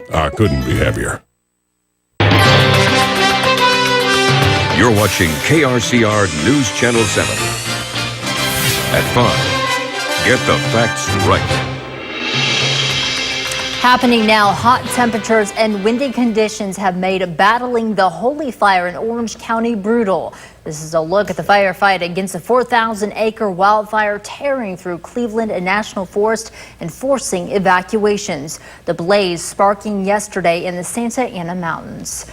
Couldn't be happier. You're watching KRCR News Channel 7. At 5, get the facts right. Happening now, hot temperatures and windy conditions have made battling the Holy Fire in Orange County brutal. This is a look at the firefight against a 4,000-acre wildfire tearing through Cleveland and National Forest and forcing evacuations. The blaze sparking yesterday in the Santa Ana Mountains.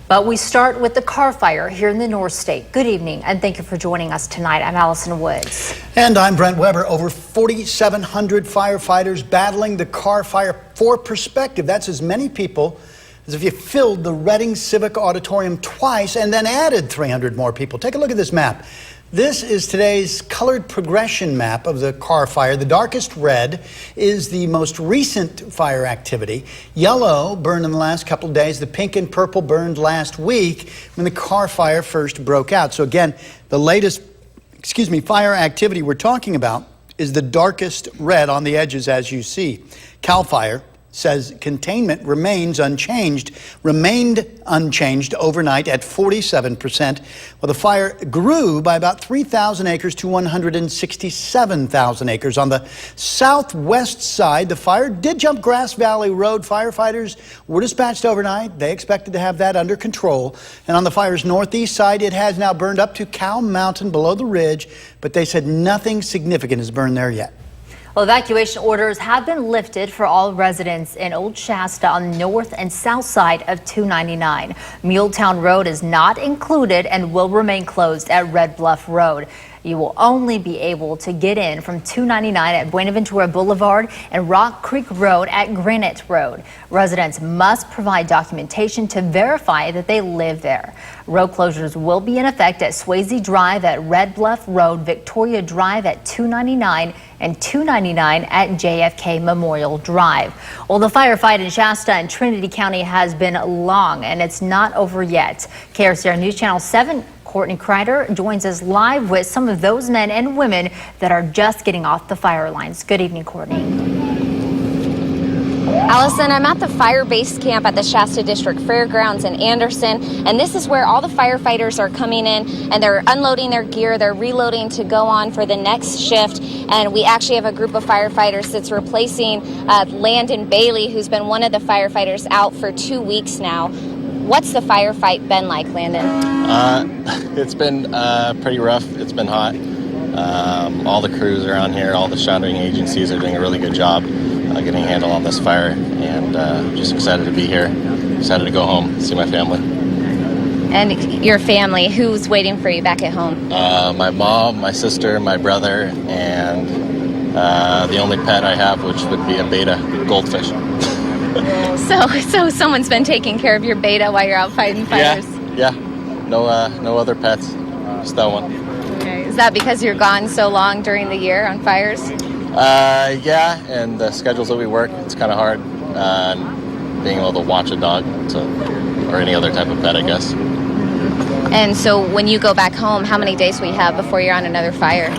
But we start with the Carr fire here in the North State. Good evening, and thank you for joining us tonight. I'm Allison Woods. And I'm Brent Weber. Over 4,700 firefighters battling the Carr fire. For perspective, that's as many people as if you filled the Reading Civic Auditorium twice and then added 300 more people. Take a look at this map. This is today's colored progression map of the Carr fire. The darkest red is the most recent fire activity. Yellow burned in the last couple of days. The pink and purple burned last week when the Carr fire first broke out. So again, the latest, fire activity we're talking about is the darkest red on the edges, as you see. CAL FIRE says containment remained unchanged overnight at 47%, while the fire grew by about 3,000 acres to 167,000 acres. On the southwest side, the fire did jump Grass Valley Road. Firefighters were dispatched overnight. They expected to have that under control. And on the fire's northeast side, it has now burned up to Cow Mountain below the ridge, but they said nothing significant has burned there yet. Well, evacuation orders have been lifted for all residents in Old Shasta on the north and south side of 299. Muletown Road is not included and will remain closed at Red Bluff Road. You will only be able to get in from 299 at Buenaventura Boulevard and Rock Creek Road at Granite Road. Residents must provide documentation to verify that they live there. Road closures will be in effect at Swayze Drive at Red Bluff Road, Victoria Drive at 299, and 299 at JFK Memorial Drive. Well, the firefight in Shasta and Trinity County has been long, and it's not over yet. KRCR News Channel 7 Courtney Kreider joins us live with some of those men and women that are just getting off the fire lines. Good evening, Courtney. Allison, I'm at the fire base camp at the Shasta District Fairgrounds in Anderson, and this is where all the firefighters are coming in and they're unloading their gear, they're reloading to go on for the next shift. And we actually have a group of firefighters that's replacing Landon Bailey, who's been one of the firefighters out for 2 weeks now. What's the firefight been like, Landon? It's been pretty rough. It's been hot. All the crews around here, all the shadowing agencies are doing a really good job getting a handle on this fire, and just excited to be here, excited to go home, see my family. And your family, who's waiting for you back at home? My mom, my sister, my brother, and the only pet I have, which would be a betta goldfish. So someone's been taking care of your betta while you're out fighting fires? Yeah. No other pets, just that one. Okay. Is that because you're gone so long during the year on fires? Yeah, and the schedules that we work, it's kind of hard being able to watch a dog or any other type of pet, I guess. And so when you go back home, how many days will you have before you're on another fire?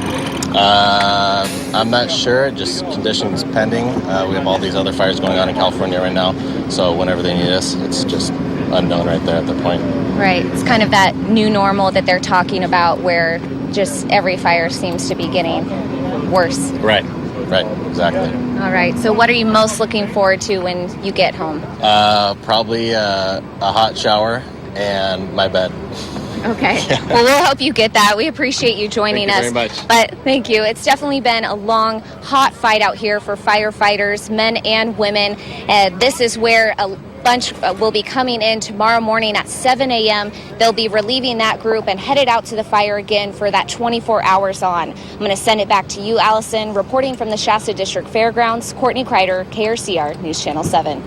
I'm not sure, just conditions pending. We have all these other fires going on in California right now, so whenever they need us, it's just unknown right there at the point. Right. It's kind of that new normal that they're talking about where just every fire seems to be getting worse. Right, exactly. All right. So what are you most looking forward to when you get home? Probably a hot shower and my bed. Okay. Yeah. Well, we'll help you get that. We appreciate you joining us. Thank you very much. But thank you. It's definitely been a long, hot fight out here for firefighters, men and women. This is where a bunch will be coming in tomorrow morning at 7 a.m. They'll be relieving that group and headed out to the fire again for that 24 hours on. I'm going to send it back to you, Allison. Reporting from the Shasta District Fairgrounds, Courtney Kreider, KRCR News Channel 7.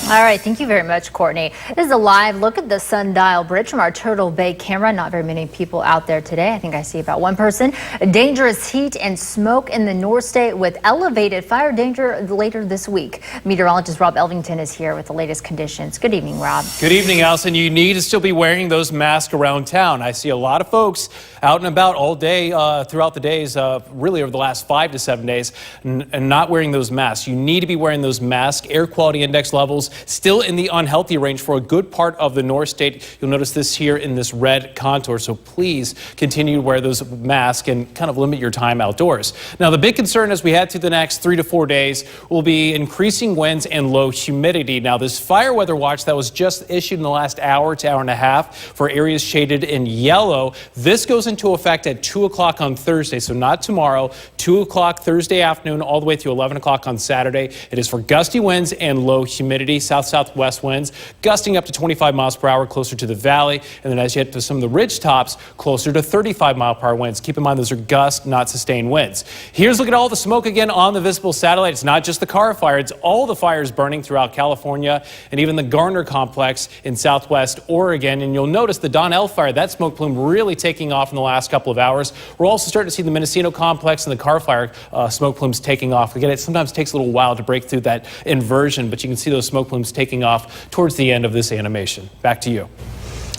All right, thank you very much, Courtney. This is a live look at the Sundial Bridge from our Turtle Bay camera. Not very many people out there today. I think I see about one person. Dangerous heat and smoke in the North State with elevated fire danger later this week. Meteorologist Rob Elvington is here with the latest conditions. Good evening, Rob. Good evening, Allison. You need to still be wearing those masks around town. I see a lot of folks out and about all day throughout the days, really over the last 5 to 7 days, and not wearing those masks. You need to be wearing those masks. Air quality index levels still in the unhealthy range for a good part of the North State. You'll notice this here in this red contour, so please continue to wear those masks and kind of limit your time outdoors. Now, the big concern as we head through the next 3 to 4 days will be increasing winds and low humidity. Now, this fire weather watch that was just issued in the last hour to hour and a half for areas shaded in yellow, this goes into effect at 2 o'clock on Thursday, so not tomorrow, 2 o'clock Thursday afternoon all the way through 11 o'clock on Saturday. It is for gusty winds and low humidity. South-southwest winds gusting up to 25 miles per hour closer to the valley, and then as you head to some of the ridge tops, closer to 35-mile-per-hour winds. Keep in mind those are gust, not sustained winds. Here's a look at all the smoke again on the visible satellite. It's not just the Carr fire, it's all the fires burning throughout California and even the Garner complex in southwest Oregon. And you'll notice the Donnell fire, that smoke plume really taking off in the last couple of hours. We're also starting to see the Mendocino complex and the Carr fire smoke plumes taking off. Again, it sometimes takes a little while to break through that inversion, but you can see those smoke plumes taking off towards the end of this animation. Back to you. All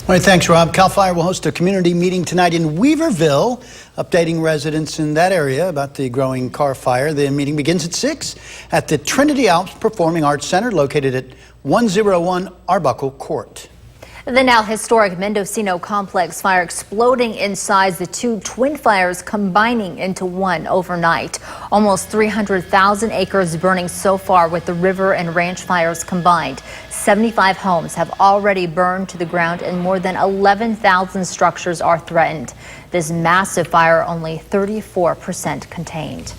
right, thanks, Rob. CAL FIRE will host a community meeting tonight in Weaverville, updating residents in that area about the growing Carr fire. The meeting begins at 6 at the Trinity Alps Performing Arts Center, located at 101 Arbuckle Court. The now historic Mendocino complex fire exploding in size, the two twin fires combining into one overnight. Almost 300,000 acres burning so far with the river and ranch fires combined. 75 homes have already burned to the ground and more than 11,000 structures are threatened. This massive fire only 34% contained.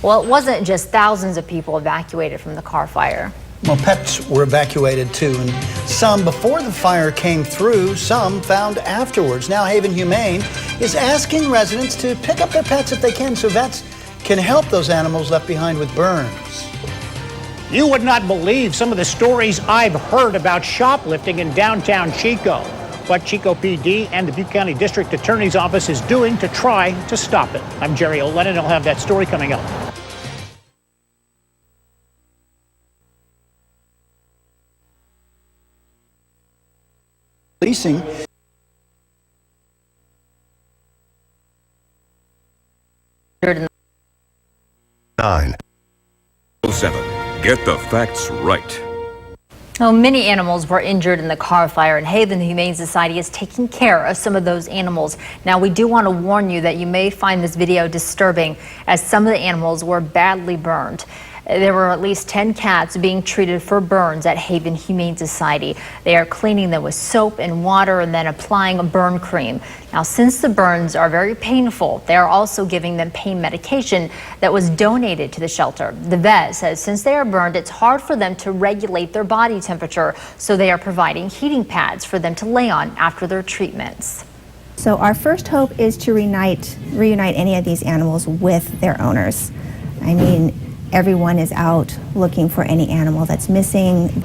Well, it wasn't just thousands of people evacuated from the Carr fire. Well, pets were evacuated too, and some before the fire came through, some found afterwards. Now Haven Humane is asking residents to pick up their pets if they can, so vets can help those animals left behind with burns. You would not believe some of the stories I've heard about shoplifting in downtown Chico. What Chico PD and the Butte County District Attorney's Office is doing to try to stop it. I'm Jerry O'Lennon. I'll have that story coming up. Policing. Nine. 7. Get the facts right. Oh, many animals were injured in the Carr fire, and Haven Humane Society is taking care of some of those animals. Now, we do want to warn you that you may find this video disturbing, as some of the animals were badly burned. There were at least 10 cats being treated for burns at Haven Humane Society. They are cleaning them with soap and water and then applying a burn cream. Now, since the burns are very painful, they are also giving them pain medication that was donated to the shelter. The vet says since they are burned, it's hard for them to regulate their body temperature, so they are providing heating pads for them to lay on after their treatments. So our first hope is to reunite any of these animals with their owners. I mean, everyone is out looking for any animal that's missing.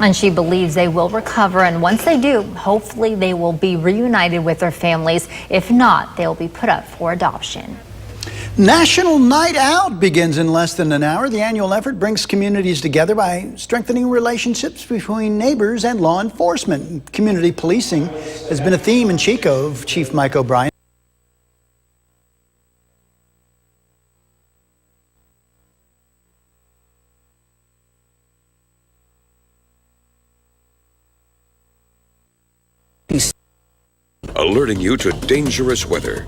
And she believes they will recover, and once they do, hopefully they will be reunited with their families. If not, they'll be put up for adoption. National Night Out begins in less than an hour. The annual effort brings communities together by strengthening relationships between neighbors and law enforcement. Community policing has been a theme in Chico of Chief Mike O'Brien. Alerting you to dangerous weather.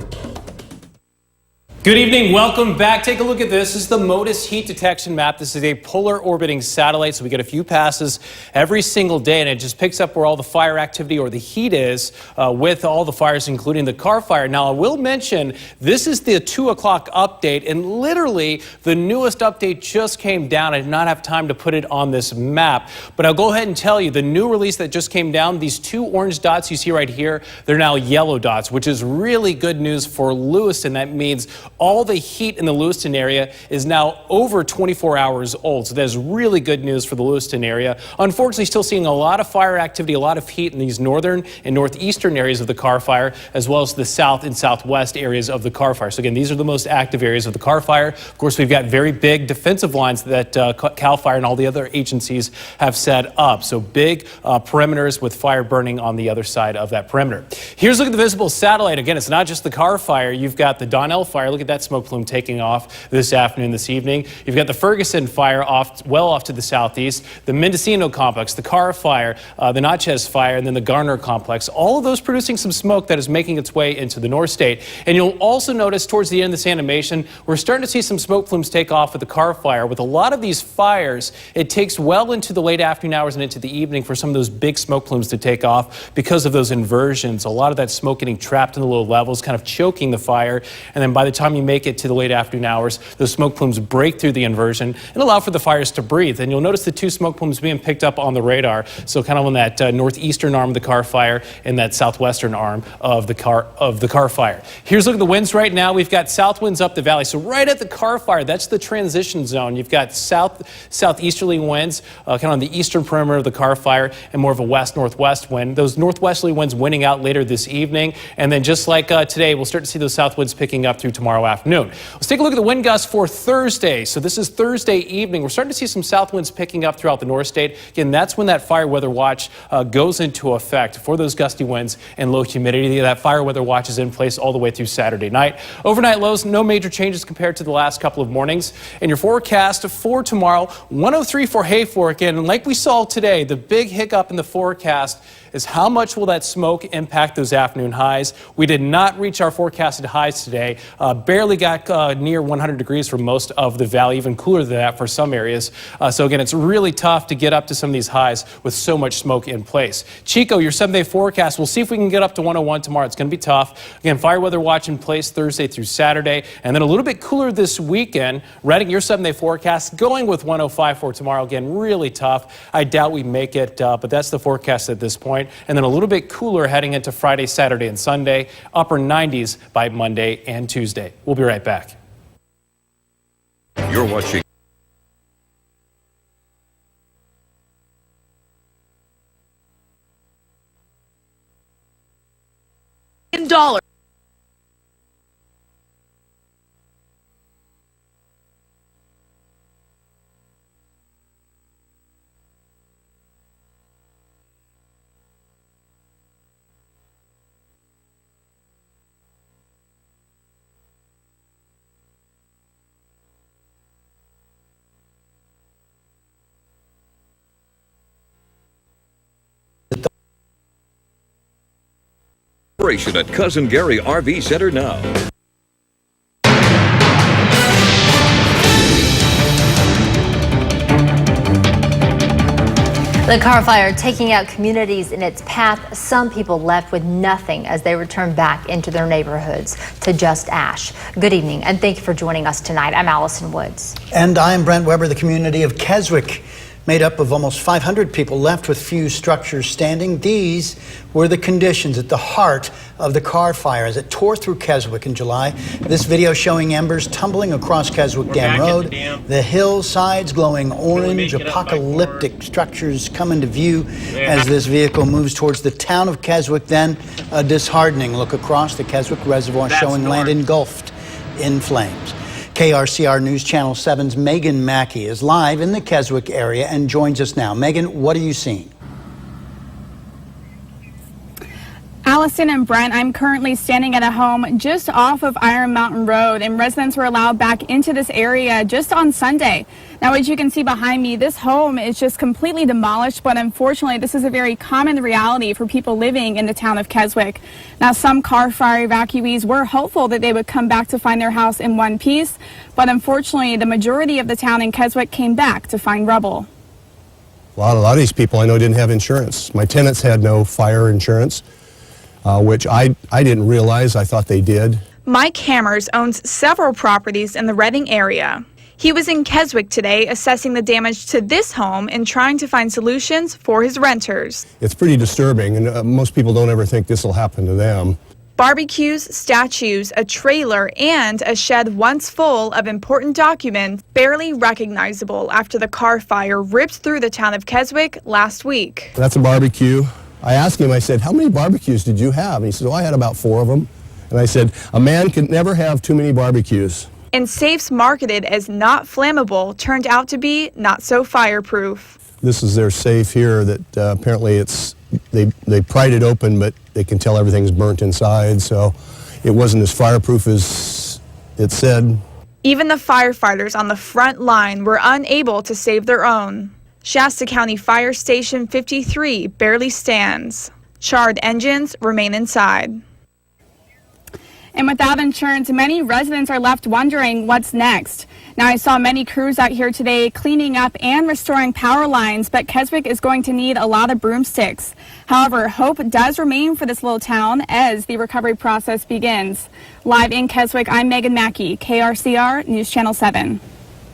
Good evening, welcome back. Take a look at this. This is the MODIS heat detection map. This is a polar orbiting satellite, so we get a few passes every single day, and it just picks up where all the fire activity or the heat is with all the fires, including the Carr fire. Now, I will mention this is the 2 o'clock update, and literally the newest update just came down. I did not have time to put it on this map, but I'll go ahead and tell you the new release that just came down, these 2 orange dots you see right here, they're now yellow dots, which is really good news for Lewiston. That means all the heat in the Lewiston area is now over 24 hours old. So that is really good news for the Lewiston area. Unfortunately, still seeing a lot of fire activity, a lot of heat in these northern and northeastern areas of the Carr fire, as well as the south and southwest areas of the Carr fire. So again, these are the most active areas of the Carr fire. Of course, we've got very big defensive lines that CAL FIRE and all the other agencies have set up. So big perimeters with fire burning on the other side of that perimeter. Here's a look at the visible satellite. Again, it's not just the Carr fire. You've got the Donnell fire. Look at that smoke plume taking off this afternoon, this evening. You've got the Ferguson fire well off to the southeast, the Mendocino complex, the Carr fire, the Natchez fire, and then the Garner complex. All of those producing some smoke that is making its way into the North State. And you'll also notice towards the end of this animation, we're starting to see some smoke plumes take off with the Carr fire. With a lot of these fires, it takes well into the late afternoon hours and into the evening for some of those big smoke plumes to take off because of those inversions. A lot of that smoke getting trapped in the low levels, kind of choking the fire. And then by the time you make it to the late afternoon hours, those smoke plumes break through the inversion and allow for the fires to breathe. And you'll notice the two smoke plumes being picked up on the radar. So kind of on that northeastern arm of the Carr fire and that southwestern arm of the Carr fire. Here's a look at the winds right now. We've got south winds up the valley. So right at the Carr fire, that's the transition zone. You've got southeasterly winds kind of on the eastern perimeter of the Carr fire and more of a west-northwest wind. Those northwesterly winds winning out later this evening. And then just like today, we'll start to see those south winds picking up through tomorrow afternoon. Let's take a look at the wind gusts for Thursday. So this is Thursday evening. We're starting to see some south winds picking up throughout the North State. Again, that's when that fire weather watch goes into effect for those gusty winds and low humidity. That fire weather watch is in place all the way through Saturday night. Overnight lows, no major changes compared to the last couple of mornings. And your forecast for tomorrow, 103 for Hayfork. And like we saw today, the big hiccup in the forecast is how much will that smoke impact those afternoon highs. We did not reach our forecasted highs today. Barely got near 100 degrees for most of the valley, even cooler than that for some areas. So again, it's really tough to get up to some of these highs with so much smoke in place. Chico, your 7-day forecast, we'll see if we can get up to 101 tomorrow. It's going to be tough. Again, fire weather watch in place Thursday through Saturday, and then a little bit cooler this weekend. Reading, your 7-day forecast, going with 105 for tomorrow. Again, really tough. I doubt we make it, but that's the forecast at this point. And then a little bit cooler heading into Friday, Saturday, and Sunday. Upper 90s by Monday and Tuesday. We'll be right back. You're watching $1. Operation at Cousin Gary RV Center now. The Carr fire taking out communities in its path. Some people left with nothing as they return back into their neighborhoods to just ash. Good evening, and thank you for joining us tonight. I'm Allison Woods. And I'm Brent Weber. The community of Keswick, made up of almost 500 people, left with few structures standing. These were the conditions at the heart of the Carr fire as it tore through Keswick in July. This video showing embers tumbling across Keswick Dam Road. The hillsides glowing orange, apocalyptic structures come into view as this vehicle moves towards the town of Keswick. Then a disheartening look across the Keswick Reservoir showing land engulfed in flames. KRCR News Channel 7's Megan Mackey is live in the Keswick area and joins us now. Megan, what are you seeing? Allison and Brent, I'm currently standing at a home just off of Iron Mountain Road, and residents were allowed back into this area just on Sunday. Now, as you can see behind me, this home is just completely demolished, but unfortunately, this is a very common reality for people living in the town of Keswick. Now, some Carr fire evacuees were hopeful that they would come back to find their house in one piece, but unfortunately, the majority of the town in Keswick came back to find rubble. A lot of these people I know didn't have insurance. My tenants had no fire insurance, which I didn't realize. I thought they did. Mike Hammers owns several properties in the Reading area. He was in Keswick today assessing the damage to this home and trying to find solutions for his renters. It's pretty disturbing, and most people don't ever think this will happen to them. Barbecues, statues, a trailer, and a shed once full of important documents barely recognizable after the Carr fire ripped through the town of Keswick last week. That's a barbecue. I asked him, I said, how many barbecues did you have? And he said, oh, I had about 4 of them. And I said, a man can never have too many barbecues. And safes marketed as not flammable turned out to be not so fireproof. This is their safe here that apparently they pried it open, but they can tell everything's burnt inside, so it wasn't as fireproof as it said. Even the firefighters on the front line were unable to save their own. Shasta County Fire Station 53 barely stands. Charred engines remain inside. And without insurance, many residents are left wondering what's next. Now, I saw many crews out here today cleaning up and restoring power lines, but Keswick is going to need a lot of broomsticks. However, hope does remain for this little town as the recovery process begins. Live in Keswick, I'm Megan Mackey, KRCR News Channel 7.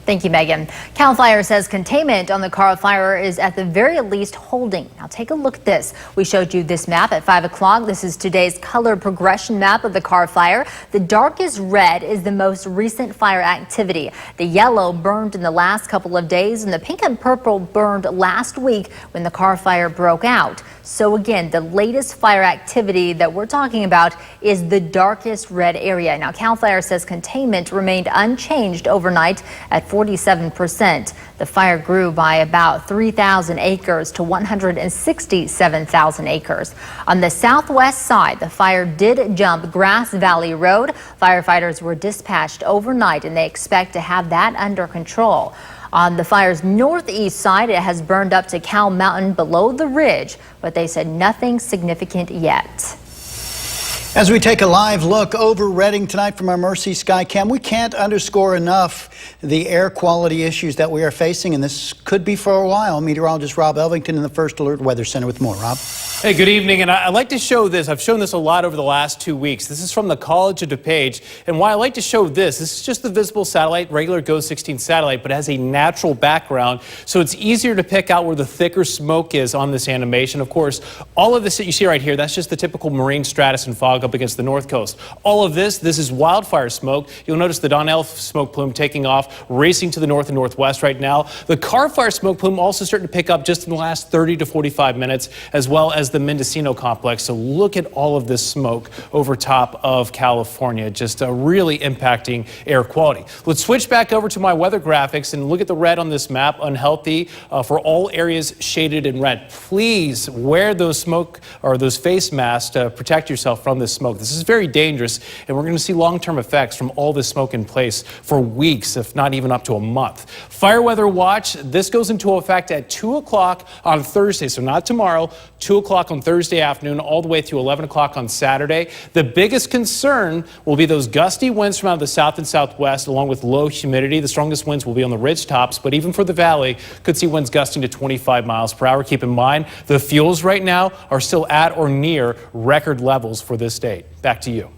Thank you, Megan. CAL FIRE says containment on the Carr fire is at the very least holding. Now take a look at this. We showed you this map at 5 o'clock. This is today's color progression map of the Carr fire. The darkest red is the most recent fire activity. The yellow burned in the last couple of days, and the pink and purple burned last week when the Carr fire broke out. So again, the latest fire activity that we're talking about is the darkest red area. Now, CAL FIRE says containment remained unchanged overnight at 47%. The fire grew by about 3,000 acres to 167,000 acres. On the southwest side, the fire did jump Grass Valley Road. Firefighters were dispatched overnight, and they expect to have that under control. On the fire's northeast side, it has burned up to Cow Mountain below the ridge, but they said nothing significant yet. As we take a live look over Redding tonight from our Mercy Skycam, we can't underscore enough the air quality issues that we are facing, and this could be for a while. Meteorologist Rob Elvington in the First Alert Weather Center with more. Rob? Hey, good evening, and I'd like to show this. I've shown this a lot over the last 2 weeks. This is from the College of DuPage, and why I like to show this is just the visible satellite, regular GOES 16 satellite, but it has a natural background, so it's easier to pick out where the thicker smoke is on this animation. Of course, all of this that you see right here, that's just the typical marine stratus and fog up against the north coast. All of this is wildfire smoke. You'll notice the Donnell smoke plume taking off, racing to the north and northwest right now. The Carr fire smoke plume also starting to pick up just in the last 30 to 45 minutes, as well as the Mendocino complex. So look at all of this smoke over top of California, just really impacting air quality. Let's switch back over to my weather graphics and look at the red on this map, unhealthy for all areas shaded in red. Please wear those smoke or those face masks to protect yourself from this smoke. This is very dangerous, and we're going to see long-term effects from all this smoke in place for weeks, if not even up to a month. Fire weather watch, this goes into effect at 2 o'clock on Thursday, so not tomorrow, 2 o'clock on Thursday afternoon, all the way through 11 o'clock on Saturday. The biggest concern will be those gusty winds from out of the south and southwest, along with low humidity. The strongest winds will be on the ridge tops, but even for the valley, could see winds gusting to 25 miles per hour. Keep in mind, the fuels right now are still at or near record levels for this state. Back to you.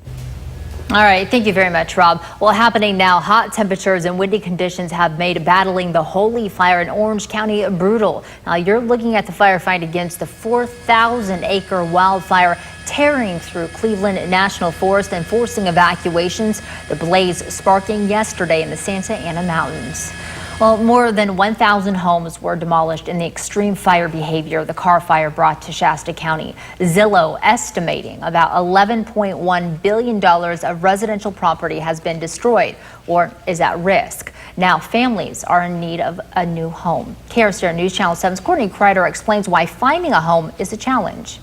All right, thank you very much, Rob. Well, happening now, hot temperatures and windy conditions have made battling the Holy Fire in Orange County brutal. Now, you're looking at the firefight against the 4,000-acre wildfire tearing through Cleveland National Forest and forcing evacuations. The blaze sparking yesterday in the Santa Ana Mountains. Well, more than 1,000 homes were demolished in the extreme fire behavior the Carr fire brought to Shasta County. Zillow estimating about $11.1 billion of residential property has been destroyed or is at risk. Now, families are in need of a new home. KRCR News Channel 7's Courtney Kreider explains why finding a home is a challenge.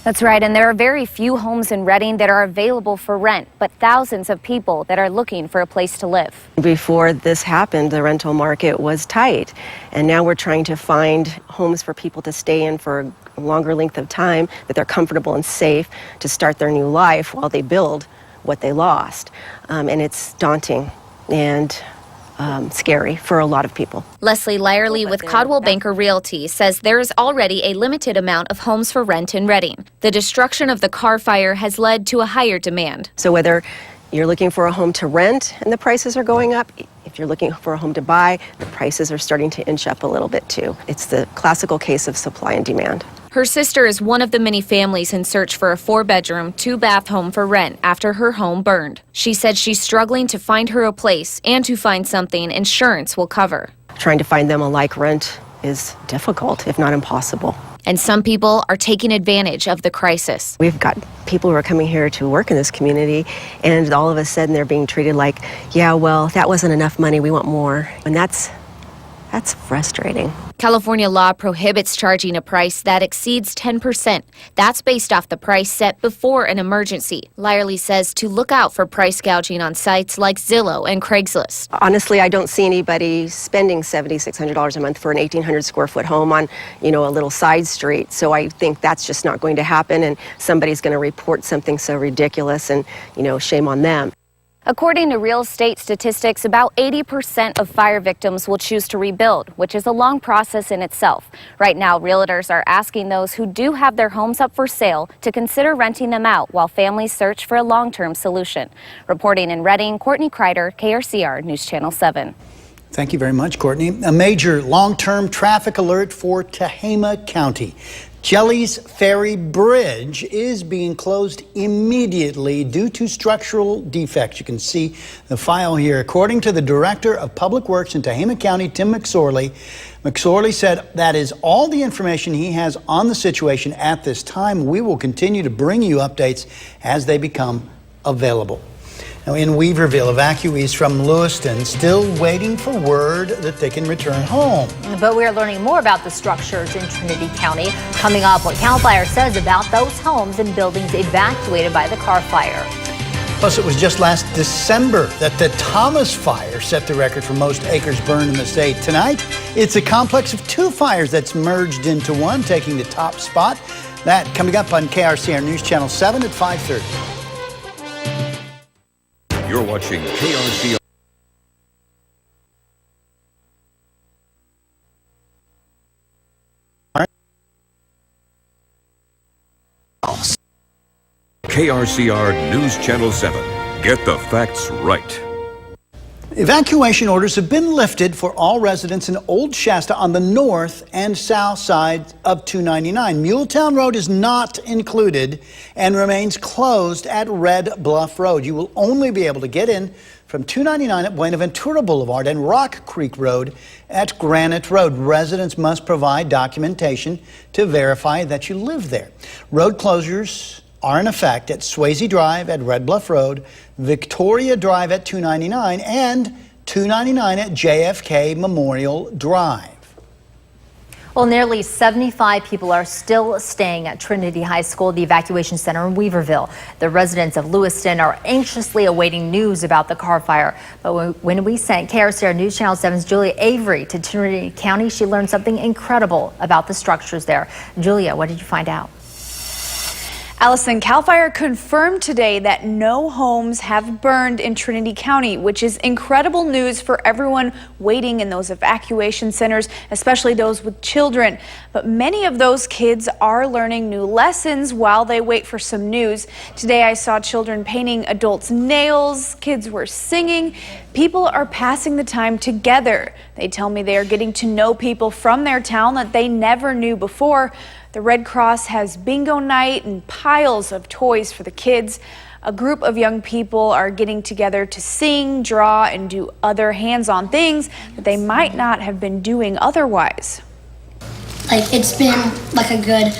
That's right, and there are very few homes in Redding that are available for rent, but thousands of people that are looking for a place to live. Before this happened, the rental market was tight, and now we're trying to find homes for people to stay in for a longer length of time, that they're comfortable and safe to start their new life while they build what they lost. And it's daunting and scary for a lot of people. Leslie Lyerly with Caldwell Banker Realty says there is already a limited amount of homes for rent in Redding. The destruction of the Carr fire has led to a higher demand. So whether you're looking for a home to rent and the prices are going up, if you're looking for a home to buy, the prices are starting to inch up a little bit too. It's the classical case of supply and demand. Her sister is one of the many families in search for a 4-bedroom, 2-bath home for rent after her home burned. She said she's struggling to find her a place and to find something insurance will cover. Trying to find them a like rent is difficult, if not impossible. And some people are taking advantage of the crisis. We've got people who are coming here to work in this community, and all of a sudden they're being treated like, yeah, well, that wasn't enough money, we want more. And that's frustrating. California law prohibits charging a price that exceeds 10%. That's based off the price set before an emergency. Lyerly says to look out for price gouging on sites like Zillow and Craigslist. Honestly, I don't see anybody spending $7,600 a month for an 1,800 square foot home on, a little side street. So I think that's just not going to happen, and somebody's going to report something so ridiculous, and, shame on them. According to real estate statistics, about 80% of fire victims will choose to rebuild, which is a long process in itself. Right now, realtors are asking those who do have their homes up for sale to consider renting them out while families search for a long-term solution. Reporting in Redding, Courtney Kreider, KRCR News Channel 7. Thank you very much, Courtney. A major long-term traffic alert for Tehama County. Jelly's Ferry Bridge is being closed immediately due to structural defects. You can see the file here. According to the Director of Public Works in Tehama County, Tim McSorley said that is all the information he has on the situation at this time. We will continue to bring you updates as they become available. Now, in Weaverville, evacuees from Lewiston still waiting for word that they can return home. But we are learning more about the structures in Trinity County. Coming up, what CAL FIRE says about those homes and buildings evacuated by the Carr fire. Plus, it was just last December that the Thomas fire set the record for most acres burned in the state. Tonight, it's a complex of 2 fires that's merged into one, taking the top spot. That coming up on KRCR News Channel 7 at 5:30. You're watching KRCR. KRCR News Channel 7. Get the facts right. Evacuation orders have been lifted for all residents in Old Shasta on the north and south side of 299. Muletown Road is not included and remains closed at Red Bluff Road. You will only be able to get in from 299 at Buenaventura Boulevard and Rock Creek Road at Granite Road. Residents must provide documentation to verify that you live there. Road closures are in effect at Swayze Drive at Red Bluff Road, Victoria Drive at 299, and 299 at JFK Memorial Drive. Well, nearly 75 people are still staying at Trinity High School, the evacuation center in Weaverville. The residents of Lewiston are anxiously awaiting news about the Carr fire. But when we sent KRCR News Channel 7's Julia Avery to Trinity County, she learned something incredible about the structures there. Julia, what did you find out? Allison, CAL FIRE confirmed today that no homes have burned in Trinity County, which is incredible news for everyone waiting in those evacuation centers, especially those with children. But many of those kids are learning new lessons while they wait for some news. Today I saw children painting adults' nails, kids were singing. People are passing the time together. They tell me they are getting to know people from their town that they never knew before. The Red Cross has bingo night and piles of toys for the kids. A group of young people are getting together to sing, draw, and do other hands-on things that they might not have been doing otherwise. It's been a good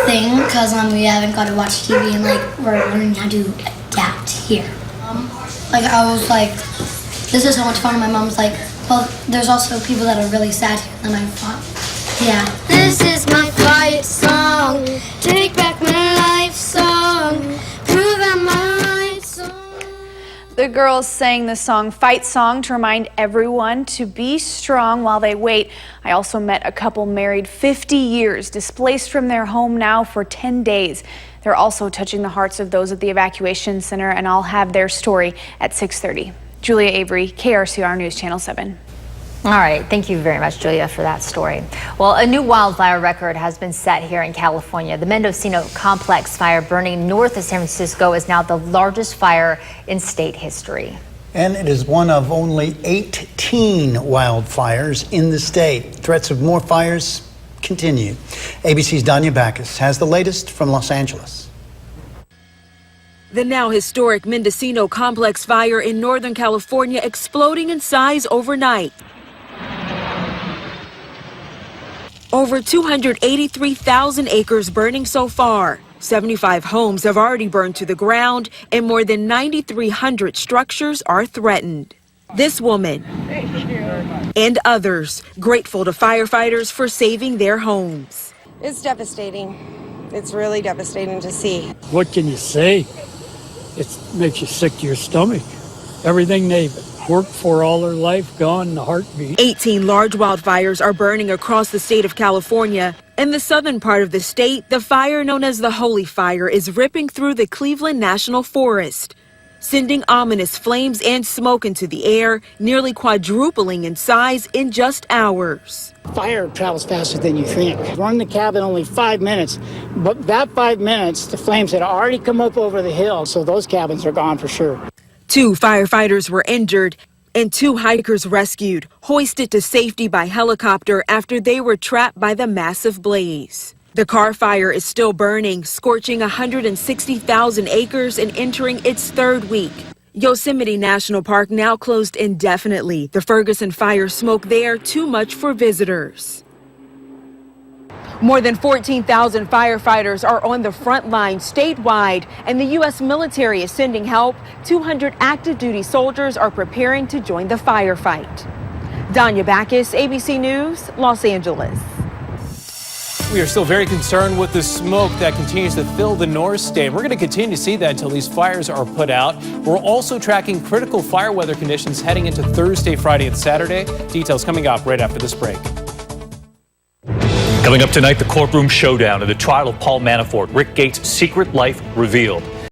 thing because we haven't got to watch TV and we're learning how to adapt here. I was this is so much fun. And my mom's well, there's also people that are really sad here. And I thought, yeah. This is my fight song. Take back my life song. Prove I'm my right song. The girls sang the song Fight Song to remind everyone to be strong while they wait. I also met a couple married 50 years, displaced from their home now for 10 days. They're also touching the hearts of those at the evacuation center, and I'll have their story at 6:30. Julia Avery, KRCR News Channel 7. All right. Thank you very much, Julia, for that story. Well, a new wildfire record has been set here in California. The Mendocino Complex fire burning north of San Francisco is now the largest fire in state history. And it is one of only 18 wildfires in the state. Threats of more fires continue. ABC's Danya Backus has the latest from Los Angeles. The now historic Mendocino complex fire in Northern California exploding in size overnight. Over 283,000 acres burning so far. 75 homes have already burned to the ground, and more than 9,300 structures are threatened. This woman and others grateful to firefighters for saving their homes. It's devastating. It's really devastating to see. What can you say? It makes you sick to your stomach. Everything they've worked for all their life gone in a heartbeat. 18 large wildfires are burning across the state of California. In the southern part of the state, the fire known as the Holy Fire is ripping through the Cleveland National Forest, sending ominous flames and smoke into the air, nearly quadrupling in size in just hours. Fire travels faster than you think. We're in the cabin only 5 minutes, but that 5 minutes, the flames had already come up over the hill, so those cabins are gone for sure. 2 firefighters were injured and 2 hikers rescued, hoisted to safety by helicopter after they were trapped by the massive blaze. The Carr fire is still burning, scorching 160,000 acres and entering its 3rd week. Yosemite National Park now closed indefinitely. The Ferguson fire smoke there too much for visitors. More than 14,000 firefighters are on the front line statewide, and the U.S. military is sending help. 200 active duty soldiers are preparing to join the firefight. Danya Backus, ABC News, Los Angeles. We are still very concerned with the smoke that continues to fill the North State. We're going to continue to see that until these fires are put out. We're also tracking critical fire weather conditions heading into Thursday, Friday, and Saturday. Details coming up right after this break. Coming up tonight, the courtroom showdown in the trial of Paul Manafort. Rick Gates' secret life revealed.